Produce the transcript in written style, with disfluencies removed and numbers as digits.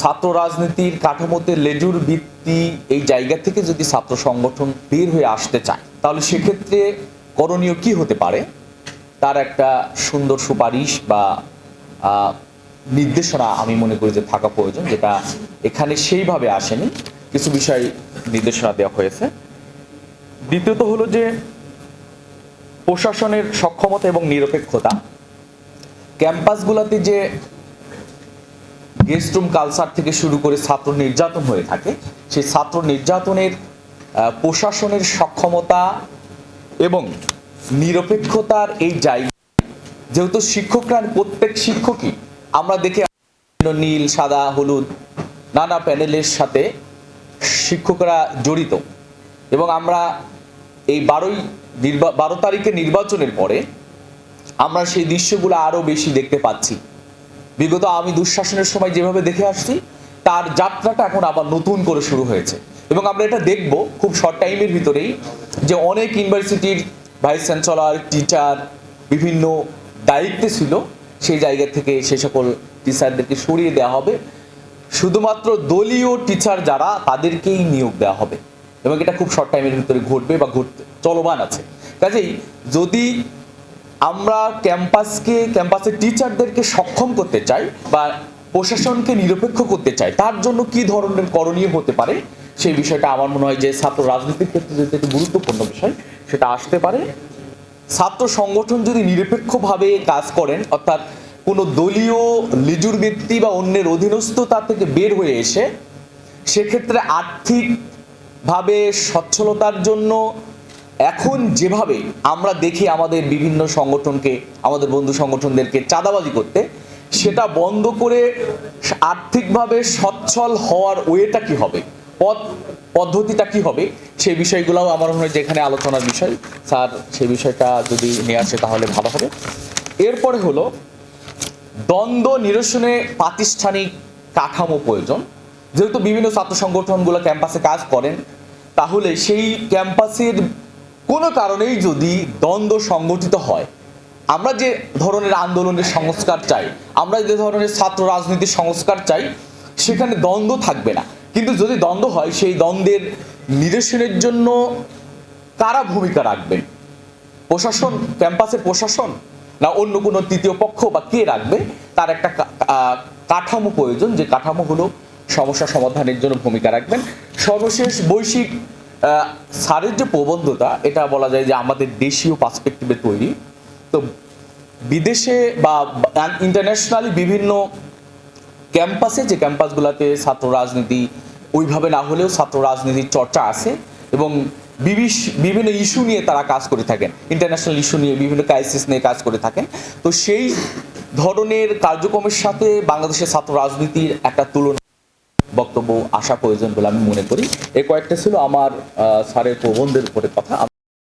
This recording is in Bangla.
ছাত্র রাজনীতির কাঠামোতে লেজুর ভিত্তি এই জায়গা থেকে যদি ছাত্র সংগঠন বের হয়ে আসতে চায় তাহলে সেক্ষেত্রে করণীয় কি হতে পারে তার একটা সুন্দর সুপারিশ বা নির্দেশনা আমি মনে করি যে থাকা প্রয়োজন, যেটা এখানে সেইভাবে আসেনি। কিছু বিষয় নির্দেশনা দেওয়া হয়েছে। দ্বিতীয়ত হলো যে প্রশাসনের সক্ষমতা এবং নিরপেক্ষতা। ক্যাম্পাসগুলোতে যে গেস্ট রুম কালচার থেকে শুরু করে ছাত্র নির্যাতন হয়ে থাকে, সেই ছাত্র নির্যাতনের প্রশাসনের সক্ষমতা এবং নিরপেক্ষতার এই জায়গা, যেহেতু শিক্ষকরা প্রত্যেক শিক্ষকই আমরা দেখে নীল সাদা হলুদ নানা প্যানেলের সাথে শিক্ষকরা জড়িত, এবং আমরা এই 12 তারিখের নির্বাচনের পরে আমরা সেই দৃশ্যগুলো আরো বেশি দেখতে পাচ্ছি। বিগত আমি দুঃশাসনের সময় যেভাবে দেখে আসছি তার যাত্রাটা এখন আবার নতুন করে শুরু হয়েছে, এবং আমরা এটা দেখব খুব শর্ট টাইমের ভিতরেই যে অনেক ইউনিভার্সিটির ভাইস চ্যান্সেলর টিচার বিভিন্ন দায়িত্বে ছিল, সেই জায়গা থেকে সে সকল টিচারদেরকে সরিয়ে দেওয়া হবে, শুধুমাত্র দলীয় টিচার যারা তাদেরকেই নিয়োগ দেওয়া হবে, এবং এটা খুব শর্ট টাইমের ভিতরে ঘটবে বা চলমান আছে। কাজেই যদি আমরা ক্যাম্পাসের টিচারদেরকে সক্ষম করতে চাই বা প্রশাসনকে নিরপেক্ষ করতে চাই, তার জন্য কি ধরনের করণীয় হতে পারে সেই বিষয়টা আমার মনে হয় যে ছাত্র রাজনীতির ক্ষেত্রে যেটা একটি গুরুত্বপূর্ণ বিষয় সেটা আসতে পারে। ছাত্র সংগঠন যদি নিরপেক্ষভাবে কাজ করেন, অর্থাৎ কোনো দলীয় লিজুর ব্যক্তি বা অন্যের অধীনস্থতা থেকে বের হয়ে এসে সেক্ষেত্রে আর্থিকভাবে সচ্ছলতার জন্য এখন যেভাবে আমরা দেখি আমাদের বিভিন্ন সংগঠনকে, আমাদের বন্ধু সংগঠনদেরকে চাঁদাবাজি করতে, সেটা বন্ধ করে আর্থিকভাবে সচ্ছল হওয়ার ওয়েটা কি হবে, পদ্ধতিটা কি হবে, সেই বিষয়গুলোও আমার মনে হয় যেখানে আলোচনার বিষয়। স্যার সেই বিষয়টা যদি নিয়ে আসে তাহলে ভালো হবে। এরপরে হলো দ্বন্দ্ব নিরসনে প্রাতিষ্ঠানিক কাঠামো প্রয়োজন। যেহেতু বিভিন্ন ছাত্র সংগঠনগুলো ক্যাম্পাসে কাজ করেন, তাহলে সেই ক্যাম্পাসের কোনো কারণেই যদি দ্বন্দ্ব সংগঠিত হয়, আমরা যে ধরনের আন্দোলনের সংস্কার চাই, আমরা যে ধরনের ছাত্র রাজনীতির সংস্কার চাই, সেখানে দ্বন্দ্ব থাকবে না। কিন্তু যদি দ্বন্দ্ব হয়, সেই দ্বন্দ্বের নিরসনের জন্য কারা ভূমিকা রাখবেন? প্রশাসন, ক্যাম্পাসের প্রশাসন, না অন্য কোনো তৃতীয় পক্ষ বা কে রাখবে? তার একটা কাঠামো প্রয়োজন, যে কাঠামো হলো সমস্যা সমাধানের জন্য ভূমিকা রাখবেন। সর্বশেষ বৈশ্বিক স্যারের যে প্রবন্ধতা, এটা বলা যায় যে আমাদের দেশীয় পার্সপেক্টিভে তৈরি। তো বিদেশে বা ইন্টারন্যাশনালি বিভিন্ন ক্যাম্পাসে, যে ক্যাম্পাসগুলোতে ছাত্র রাজনীতি ওইভাবে না হলেও ছাত্র রাজনীতির চর্চা আছে, এবং বিভিন্ন ইস্যু নিয়ে তারা কাজ করে থাকেন, ইন্টারন্যাশনাল ইস্যু নিয়ে, বিভিন্ন ক্রাইসিস নিয়ে কাজ করে থাকেন। তো সেই ধরনের কার্যক্রমের সাথে বাংলাদেশের ছাত্র রাজনীতির একটা তুলনা বক্তব্য আসা প্রয়োজন বলে আমি মনে করি। এই কয়েকটা ছিল আমার স্যারের প্রবন্ধের উপরে কথা।